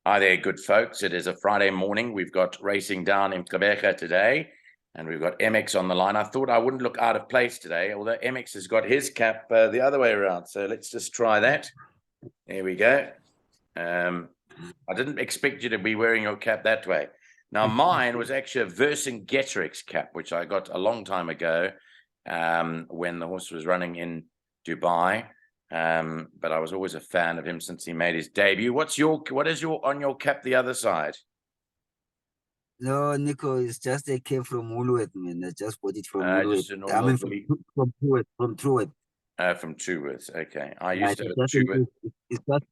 Hi there, good folks. It is a Friday morning. We've got racing down in Gqeberha today, and we've got MX on the line. I thought I wouldn't look out of place today, although MX has got his cap the other way around. So let's just try that. There we go. I didn't expect you to be wearing your cap that way. Now, mine was actually a Vercingetorix cap, which I got a long time ago when the horse was running in Dubai. But I was always a fan of him since he made his debut. What is your on your cap the other side? No, Nico, it's just a cap from Woolworth, man. I just bought it from Woolworth. Just a normal from Truworth. From Truworth. Okay. I Yeah, used to have a Truworth.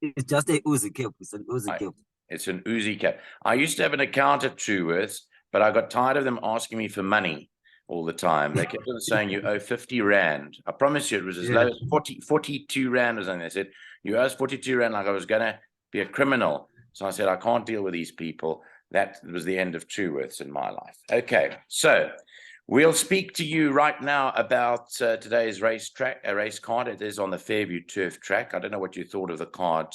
it's just a Uzi cap. It's an Uzi cap. It's an Uzi cap. I used to have an account at Truworths, but I got tired of them asking me for money all the time. They kept on saying you owe 50 Rand. I promise you it was as low as 42 Rand or something. They said, you owe us 42 Rand, like I was gonna be a criminal. So I said, I can't deal with these people. That was the end of Truworths in my life. Okay, so we'll speak to you right now about today's race card. It is on the Fairview turf track. I don't know what you thought of the card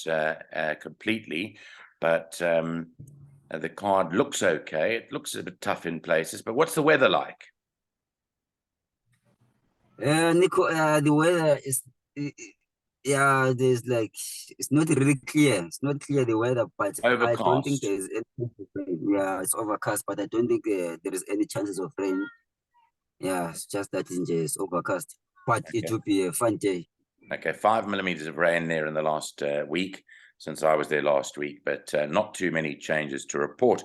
completely, but the card looks okay. It looks a bit tough in places, but what's the weather like? Nico, the weather is, there's like, it's not really clear. It's not clear, the weather, but Overcast. I don't think there's any rain. Yeah, it's overcast, but I don't think there is any chances of rain. Yeah, it's just that it's overcast, but it will be a fun day. Okay, 5 millimeters of rain there in the last week since I was there last week, but not too many changes to report.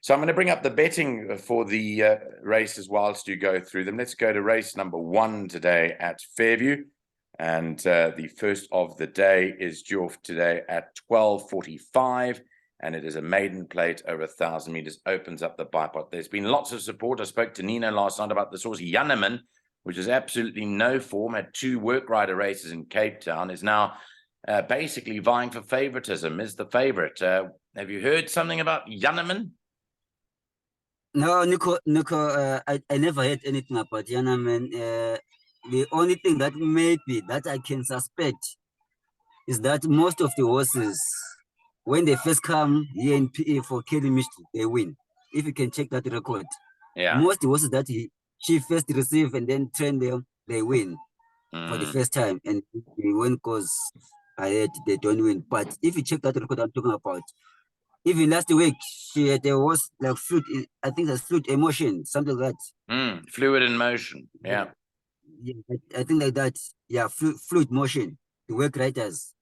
So I'm going to bring up the betting for the races whilst you go through them. Let's go to race number 1 today at Fairview. And the first of the day is due off today at 12:45. And it is a maiden plate over 1,000 meters, opens up the bipod. There's been lots of support. I spoke to Nino last night about this horse, Janneman, which is absolutely no form, had 2 work rider races in Cape Town, is now basically vying for favoritism, is the favorite. Have you heard something about Janneman? No, Nico, I never heard anything about Janneman. The only thing that maybe that I can suspect is that most of the horses, when they first come here in PA for Kelly Mystery, they win. If you can check that record. Yeah. Most horses that she first receive and then train them, they win for the first time. And when goes ahead, they don't win. But if you check that record I'm talking about, even last week, she had a horse like fluid, I think that's fluid emotion, something like that. Fluid in motion, yeah. Yeah, I think like that. Yeah, fluid motion, the work riders.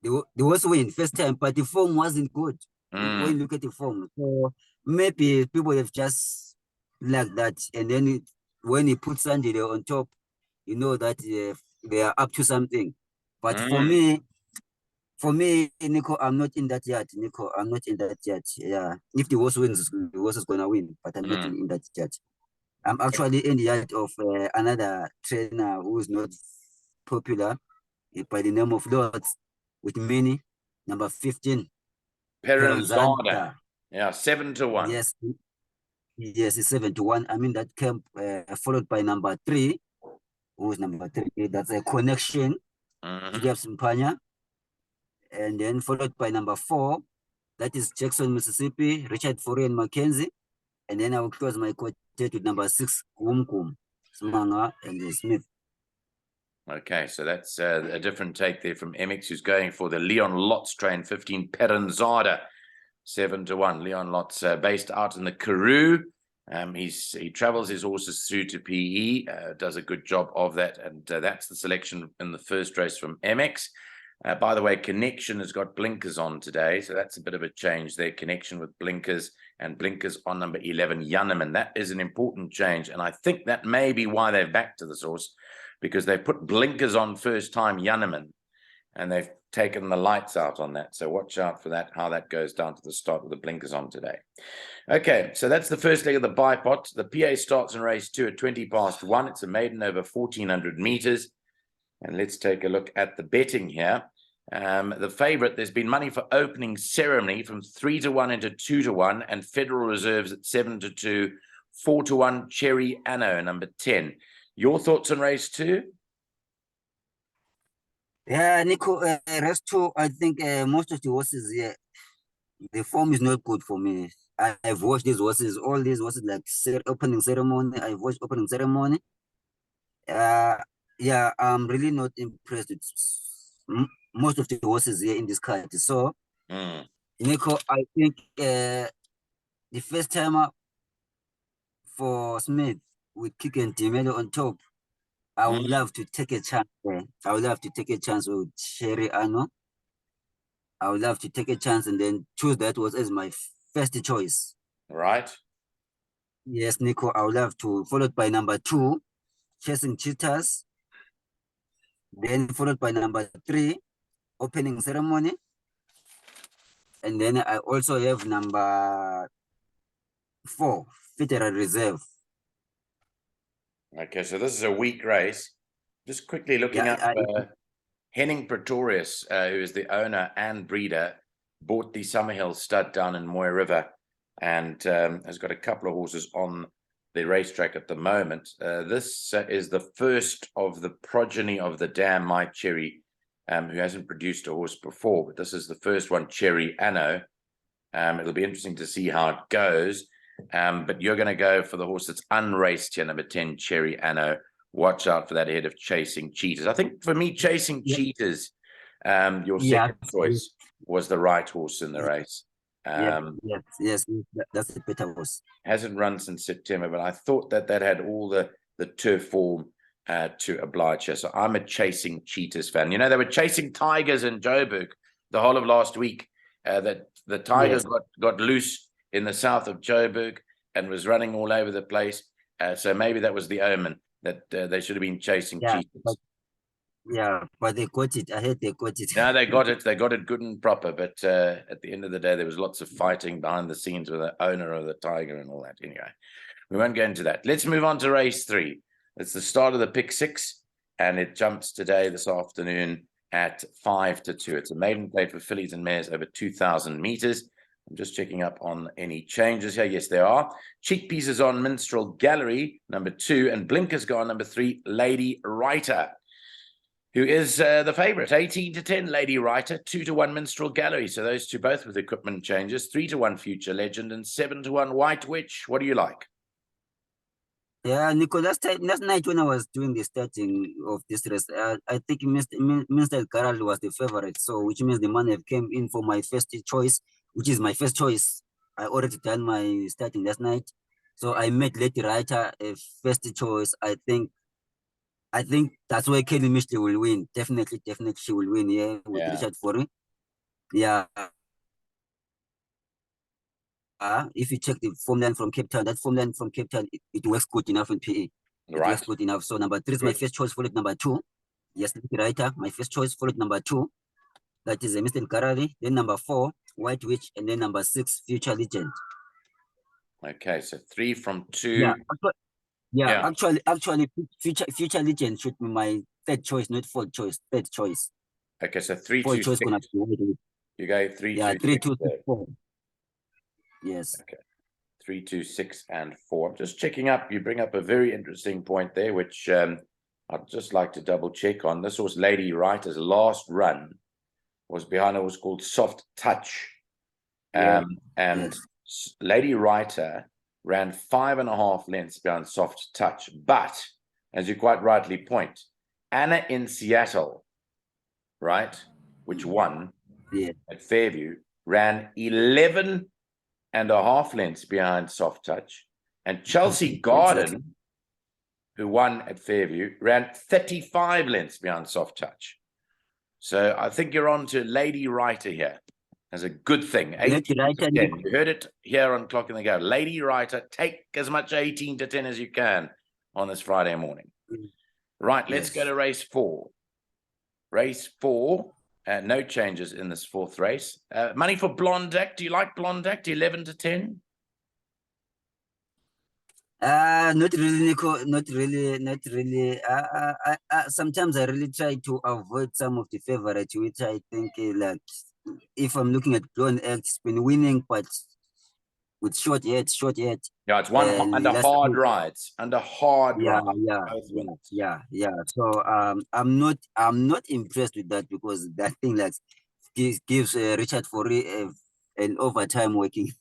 They was win first time, but the form wasn't good. When you look at the form, so maybe people have just like that, and then when you put Sunday there on top, you know that they are up to something. But for me, Nico, I'm not in that yet. Nico, I'm not in that yet. Yeah, if the horse wins, the horse is gonna win, but I'm not in that yet. I'm actually in the yard of another trainer who is not popular by the name of Lords with many, number 15. Peranzada. Yeah, 7-1. Yes, it's 7-1. I'm in that camp, followed by number 3. Who is number 3? That's a connection. Julius Mpanya. And then followed by number 4. That is Jackson, Mississippi, Richard Foreign Mackenzie. And then I will close my quartet with number 6, Kumkum, Smanga, and Smith. Okay, so that's a different take there from MX, who's going for the Leon Lotz train, 15 Peranzada, 7-1. Leon Lotz, based out in the Karoo. He travels his horses through to PE, does a good job of that, and that's the selection in the first race from MX. By the way, Connection has got blinkers on today, so that's a bit of a change there. Connection with blinkers, and blinkers on number 11, Janneman. That is an important change, and I think that may be why they've backed to this horse, because they put blinkers on first time Janneman, and they've taken the lights out on that. So watch out for that, how that goes down to the start with the blinkers on today. Okay, so that's the first leg of the bipod. The PA starts in race 2 at 1:20. It's a maiden over 1,400 meters. And let's take a look at the betting here. The favorite, there's been money for opening ceremony from 3-1 into 2-1, and Federal Reserves at 7-2, 4-1, Cherry Anno, number 10. Your thoughts on race 2? Yeah, Nico, race 2, I think most of the horses here, The form is not good for me. I've watched these horses, all these horses like opening ceremony. I've watched opening ceremony. Yeah, I'm really not impressed with most of the horses here in this card. So, Nico, I think the first timer for Smith with Kick and Dimelo on top, I would love to take a chance there. I would love to take a chance with Sherry Ano. I would love to take a chance and then choose that was as my first choice. Right. Yes, Nico, I would love to, followed by number 2, Chasing Cheetahs. Then followed by number 3, Opening Ceremony. And then I also have number 4, Federal Reserve. Okay, so this is a weak race. Just quickly looking up Henning Pretorius, who is the owner and breeder, bought the Summerhill stud down in Moy River and has got a couple of horses on the racetrack at the moment. This is the first of the progeny of the Damn My Cherry, who hasn't produced a horse before, but this is the first one, Cherry Anno. It'll be interesting to see how it goes. But you're going to go for the horse that's unraced here, number 10, Cherry Anno. Watch out for that ahead of Chasing Cheetahs. I think for me, Chasing Cheetahs, your second choice was the right horse in the race. Yes, that's a better horse. Hasn't run since September, but I thought that had all the turf form to oblige her. So I'm a Chasing Cheetahs fan. You know, they were chasing Tigers in Joburg the whole of last week. That the Tigers got loose in the south of Joburg and was running all over the place. So maybe that was the omen that they should have been chasing Cheetahs. But they got it. I heard they got it. No, they got it. They got it good and proper. But at the end of the day, there was lots of fighting behind the scenes with the owner of the Tiger and all that. Anyway, we won't go into that. Let's move on to race 3. It's the start of the pick 6, and it jumps today, this afternoon, at 5-2. It's a maiden plate for fillies and mares over 2,000 meters. I'm just checking up on any changes here. Yes, there are. Cheek pieces on Minstrel Gallery, number 2, and Blinkers gone, number 3, Lady Writer, who is the favorite. 18-10, Lady Writer, 2-1, Minstrel Gallery. So those two both with equipment changes. 3-1, Future Legend, and 7-1, White Witch. What do you like? Yeah, Nico, last night when I was doing the starting of this race, I think Mr. Carol was the favorite. So which means the money came in for my first choice, which is my first choice. I already done my starting last night. So I made Lady Writer a first choice. I think that's why Kelly Mishley will win. Definitely she will win here with Richard Forey. Yeah. If you check the form line from Cape Town, that form line from Cape Town, it works good enough in PE. It works good enough. So number 3 is my first choice, followed number 2. Yes, Lady Writer, my first choice, followed number 2. That is Mr. Karali. Then number 4, White Witch, and then number 6, Future Legend. Okay, so 3 from 2. Actually, Future Legend should be my third choice, not fourth choice. Third choice. Okay, so 3, 2, 6. You go 3, 2, 3, 2, 6, 4. Yes. Okay. 3, 2, 6, and 4. I'm just checking up. You bring up a very interesting point there, which I'd just like to double check on. This was Lady Writer's last run was behind a horse called Soft Touch. Lady Writer ran 5.5 lengths behind Soft Touch. But, as you quite rightly point, Anna in Seattle, right, which won at Fairview, ran 11.5 lengths behind Soft Touch. And Chelsea Garden, who won at Fairview, ran 35 lengths behind Soft Touch. So I think you're on to Lady Writer here as a good thing. 18-10. You heard it here on Clock in the Go. Lady Writer, take as much 18-10 as you can on this Friday morning. Right, let's go to race 4. Race 4, no changes in this 4th race. Money for Blondac. Do you like Blondac? 11-10? Not really, Nico. Not really. Sometimes I really try to avoid some of the favorites, which I think like if I'm looking at Blondac, it's been winning, but with short yet. Yeah, it's one under hard rides. Under hard rides. Yeah. So I'm not impressed with that because that thing like gives Richard Forey a and overtime working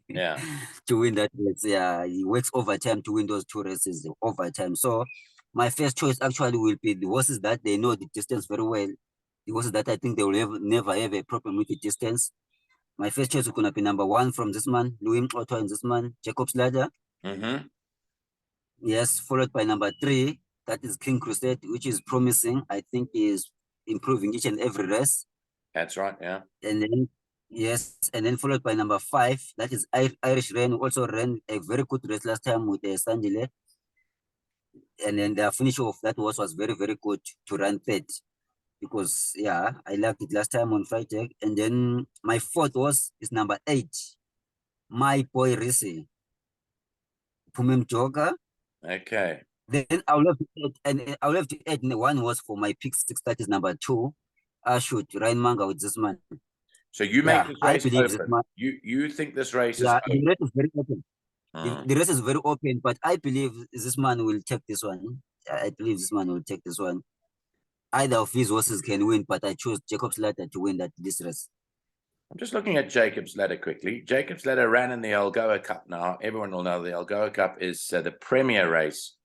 Yeah. to win that race. Yeah, he works overtime to win those 2 races overtime. So my first choice actually will be the horses that they know the distance very well. The horses that I think they will never have a problem with the distance. My first choice is going to be number 1 from this man, Louis Otto and this man, Jacob's Ladder. Mm-hmm. Yes, followed by number 3, that is King Crusade, which is promising. I think is improving each and every race. That's right. Yeah. And then, yes, and then followed by number 5, that is Irish Rain, who also ran a very good race last time with the Sandile. And then the finish of that was very, very good to run third. Because yeah, I liked it last time on Friday. And then my 4th is number 8, my boy Risi, Pumem Joga. Okay. Then I'll have to add, and I'll have to add 1 was for my pick 6, that is number 2. I should Ryan Manga with this man. So you make Yeah, this I race believe this open. man. You think this race is Yeah, open? the race is very open. Mm. The race is very open, but I believe this man will take this one. I believe this man will take this one. Either of his horses can win, but I chose Jacob's Ladder to win this race. I'm just looking at Jacob's Ladder quickly. Jacob's Ladder ran in the Algoa Cup now. Everyone will know the Algoa Cup is the premier race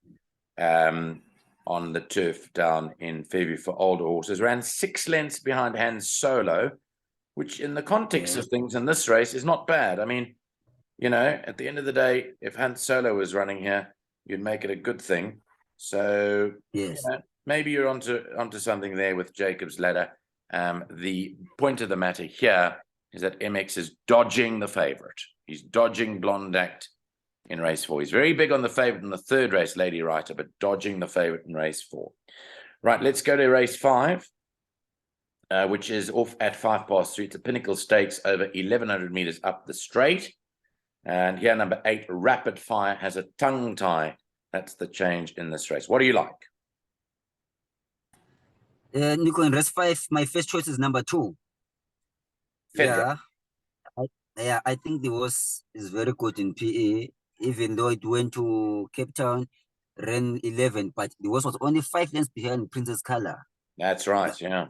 on the turf down in Fairview for older horses. Ran 6 lengths behind Han Solo, which in the context of things in this race is not bad. I mean, you know, at the end of the day, if Han Solo was running here, you'd make it a good thing. So Yes. you know, maybe you're onto something there with Jacob's Ladder. The point of the matter here is that MX is dodging the favorite. He's dodging Blonde Act in race 4. He's very big on the favorite in the 3rd race, Lady Writer, but dodging the favorite in race 4. Right, let's go to race 5, which is off at 3:05. It's a Pinnacle Stakes over 1,100 meters up the straight. And here, number 8, Rapid Fire, has a tongue tie. That's the change in this race. What do you like? Nico, in race 5, my first choice is number 2. Fedra. Yeah, I think the horse is very good in PE, even though it went to Cape Town, ran 11, but the horse was only 5 lengths behind Princess Color. That's right. Yeah.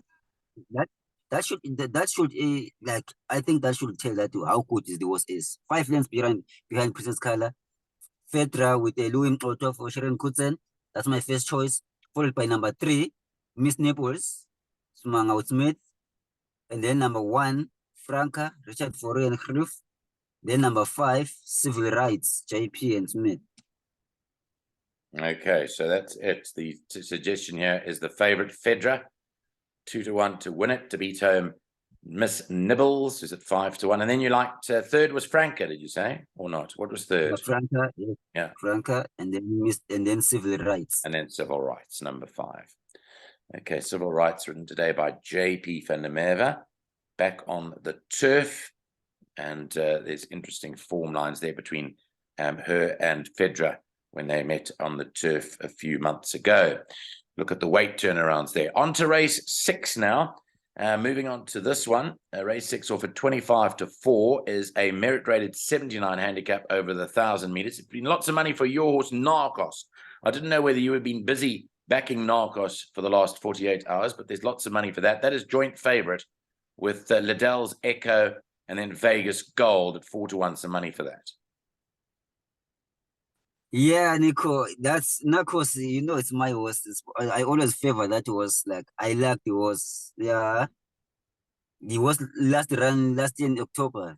That should like I think that should tell that how good the horse is. 5 lengths behind Princess Color. Fedra with a Louis Otto for Sharon Kutzen. That's my first choice. Followed by number 3, Miss Naples, Smanga Smith. And then number 1, Franca, Richard Foray and Griff. Then number 5, Civil Rights, JP and Smith. Okay, so that's it. The suggestion here is the favorite Fedra, 2-1 to win it, to beat home Miss Nibbles, who's at 5-1. And then you liked 3rd was Franca, did you say, or not? What was 3rd? Franca, yeah, Franca, and then Civil Rights. And then Civil Rights, number 5. Okay, Civil Rights, written today by JP van der Merwe, back on the turf. And there's interesting form lines there between her and Fedra when they met on the turf a few months ago. Look at the weight turnarounds there. On to race 6 now. Moving on to this one. Race 6 off at 25-4 is a merit-rated 79 handicap over the 1,000 meters. It's been lots of money for your horse, Narcos. I didn't know whether you had been busy backing Narcos for the last 48 hours, but there's lots of money for that. That is joint favorite with Liddell's Echo and then Vegas Gold at 4-1. Some money for that. Yeah, Nico, that's Narcos. You know, it's my horse. I always favor that horse. Like I like the horse. Yeah, the horse last year in October.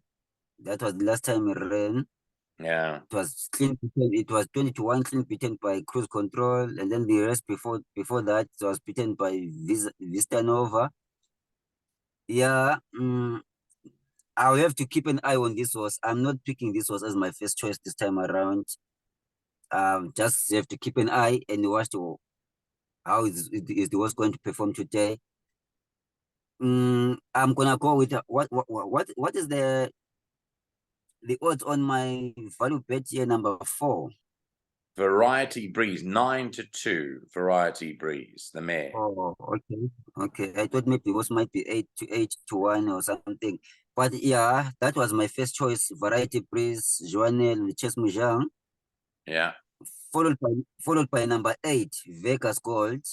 That was the last time it ran. Yeah, it was clean. It was 20-1 clean beaten by Cruise Control, and then the rest before that it was beaten by Vista Nova. Yeah, I'll have to keep an eye on this horse. I'm not picking this horse as my first choice this time around. Just have to keep an eye and watch how is the horse going to perform today. I'm gonna go with what is the odds on my value bet here, number 4? Variety Breeze, 9-2. Variety Breeze, the mare. Oh, okay. I thought maybe horse might be 8-1 or something. But yeah, that was my first choice. Variety Breeze, Joannel, Chess Mujang. Yeah. Followed by number 8, Vegas Gold.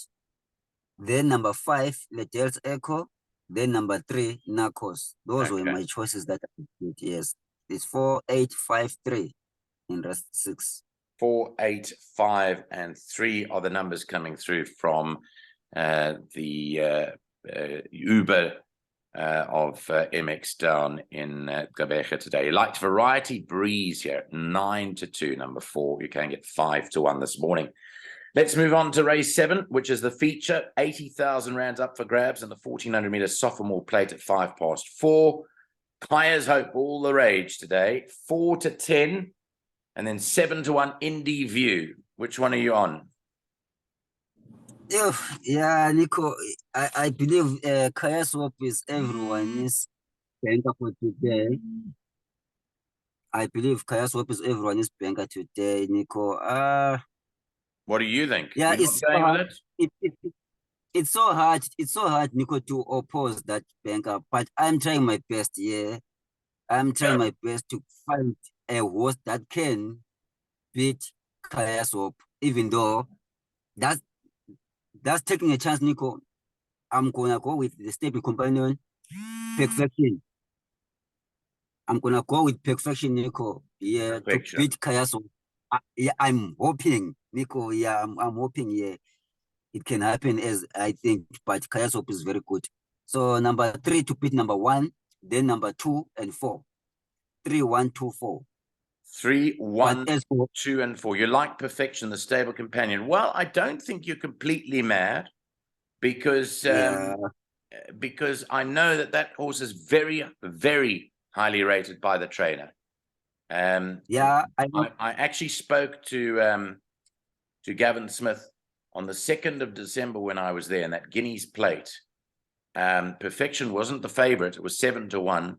Then number 5, Liddell's Echo. then number 3, Narcos. Those were Okay. my choices that I did. Yes, it's 4, 8, 5, 3 in rest 6. 4, 8, 5, and 3 are the numbers coming through from the Uber of MX down in Gqeberha today. You liked Variety Breeze here, 9-2, number 4. You can get 5-1 this morning. Let's move on to race 7, which is the feature. 80,000 rands up for grabs and the 1400-meter sophomore plate at 4:05. Kaya's Hope, all the rage today. 4-10, and then 7-1 Indy View. Which one are you on? Yeah, Nico, I believe Kaya Swap is everyone's banker for today. I believe Kaya Swap is everyone's banker today, Nico. What do you think? Yeah, You're not going with it? It's so hard. It's so hard, Nico, to oppose that banker. But I'm trying my best. Yeah, I'm trying my best to find a horse that can beat Kaya Swap, even though that's taking a chance, Nico. I'm gonna go with the stable companion, Perfection. I'm gonna go with Perfection, Nico. Yeah, Perfection. to beat Kaya Swap. Yeah, I'm hoping, Nico. Yeah, I'm hoping. Yeah, it can happen as I think, but Kaya Swap is very good. So number 3 to beat number 1, then number 2 and 4. 3, 1, 2, 4. 3, 1, But as for 2, and 4. You like Perfection, the stable companion. Well, I don't think you're completely mad because because I know that horse is very, very highly rated by the trainer. yeah, I actually spoke to Gavin Smith on the 2nd of December when I was there in that Guineas plate. Perfection wasn't the favorite. It was 7-1.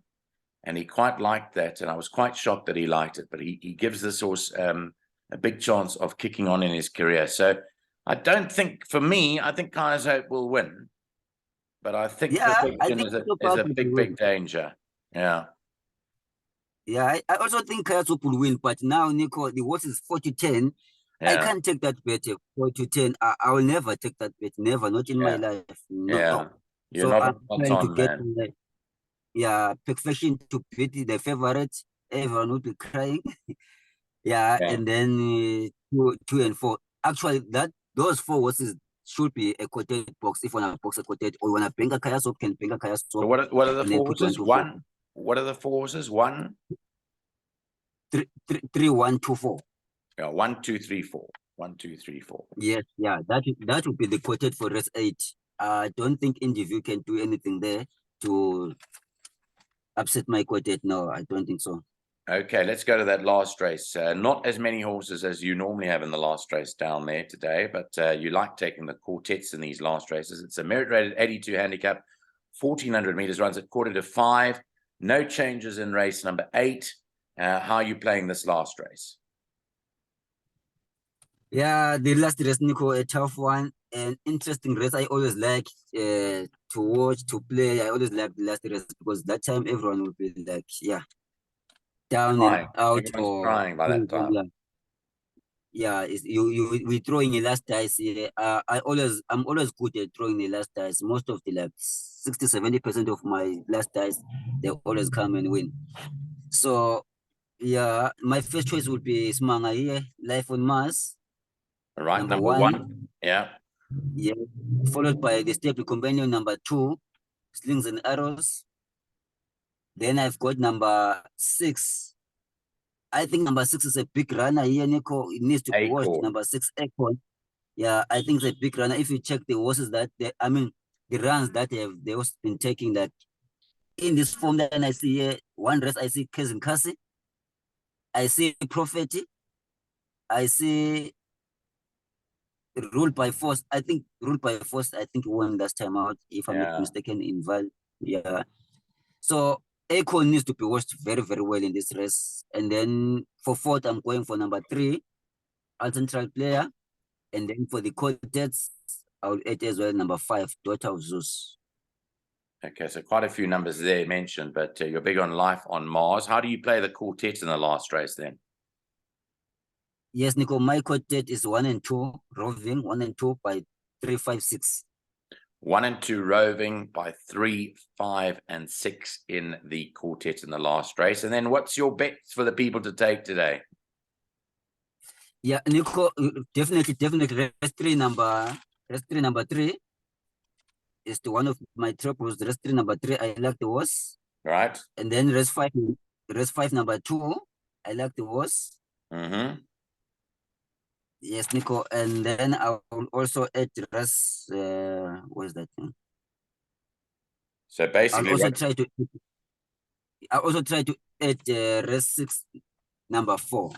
And he quite liked that. And I was quite shocked that he liked it. But he gives this horse a big chance of kicking on in his career. So I don't think, for me, I think Kaya's Hope will win. But I think Perfection is a big, big danger. Yeah. Yeah, I also think Kaya Swap will win. But now, Nico, the horse is 4-10. Yeah. I can't take that bet. 4-10. I will never take that bet. Never, not in my life. No. Yeah. You're So not I'm trying to get man. Perfection to beat the favorite. Everyone will be crying. Yeah, and then 2 and 4. Actually, those 4 horses should be a quoted box. If you want to box a quoted, or you want to bring a Kaya Swap, can bring a Kaya Swap. So what are the 4 horses? What are the 4 horses? 1, 3, 1, 2, 4. Yeah, 1, 2, 3, 4. 1, 2, 3, 4. Yes, yeah, that would be the quoted for race 8. I don't think Indieview can do anything there to upset my quoted. No, I don't think so. Okay, let's go to that last race. Not as many horses as you normally have in the last race down there today, but you like taking the quartets in these last races. It's a merit-rated 82 handicap, 1,400 meters, runs at 4:45. No changes in race number 8. How are you playing this last race? Yeah, the last race, Nico, a tough one. An interesting race. I always like to watch, to play. I always like the last race because that time everyone will be like, yeah, down and out. Everyone's crying by that time. Yeah, we throwing the last dice. Yeah. I'm always good at throwing the last dice. Most of the 60-70% of my last dice, they always come and win. So yeah, my first choice would be Smanga here, Life on Mars. All right, number one. Yeah. Yeah. Followed by the stable companion number 2, Slings and Arrows. Then I've got number 6. I think number 6 is a big runner here, Nico. It needs to be watched. Number 6, Acorn. Yeah, I think it's a big runner. If you check the horses the runs that they have been taking, that in this form that I see here, one race I see Kazim Kasi, I see Prophet, I see Rule by Force. I think Rule by Force, I think won last time out, if I'm not mistaken, in Val. Yeah. So Acorn needs to be watched very, very well in this race. And then for 4th, I'm going for number 3, Al Central Player. And then for the quartets, I will add as well number 5, Daughter of Zeus. Okay, so quite a few numbers there mentioned, but you're big on Life on Mars. How do you play the quartet in the last race then? Yes, Nico, my quartet is 1 and 2, roving 1 and 2 by 3, 5, 6. 1 and 2 roving by 3, 5, and 6 in the quartet in the last race. And then what's your bets for the people to take today? Yeah, Nico, definitely race three number 3 is the one of my triples. Race 3 number 3, I like the horse. Right. And then race 5 number 2, I like the horse. Yes, Nico. And then I will also add race, what is that thing? So basically, I'll also try to add race 6 number 4.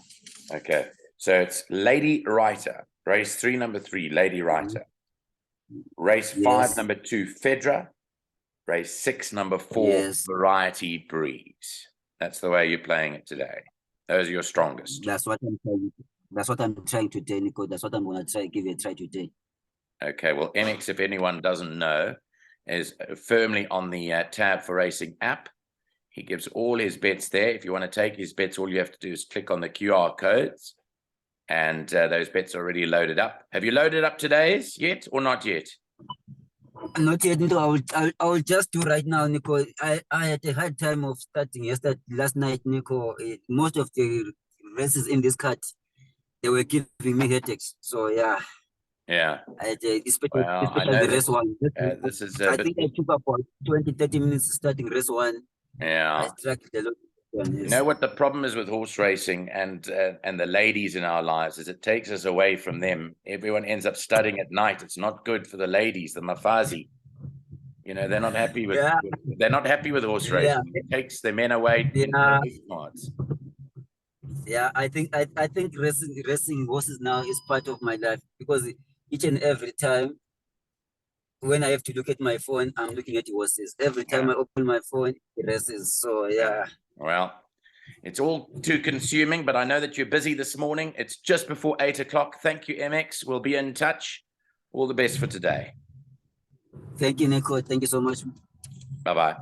Okay, so it's Lady Writer, race 3 number 3, Lady Writer, race 5 number 2, Fedra, race 6 number 4, Variety Breeze. That's the way you're playing it today. Those are your strongest. That's what I'm trying to do, Nico. That's what I'm gonna give it a try today. Okay, well, MX, if anyone doesn't know, is firmly on the Tab for Racing app. He gives all his bets there. If you want to take his bets, all you have to do is click on the QR codes, and those bets are already loaded up. Have you loaded up today's yet or not yet? Not yet, Nico. I will just do right now, Nico. I had a hard time of starting last night, Nico. Most of the races in this card, they were giving me headaches. So yeah. Yeah. Especially the race 1. This is I think I took up for 20-30 minutes starting race 1. Yeah. I struggled a lot. You know what the problem is with horse racing and the ladies in our lives is it takes us away from them. Everyone ends up studying at night. It's not good for the ladies, the mafazi. You know, they're not happy with horse racing. It takes the men away. Yeah, I think racing horses now is part of my life, because each and every time when I have to look at my phone, I'm looking at horses. Every time I open my phone, it races. So yeah. Well, it's all too consuming, but I know that you're busy this morning. It's just before 8 o'clock. Thank you, MX. We'll be in touch. All the best for today. Thank you, Nico. Thank you so much. Bye-bye.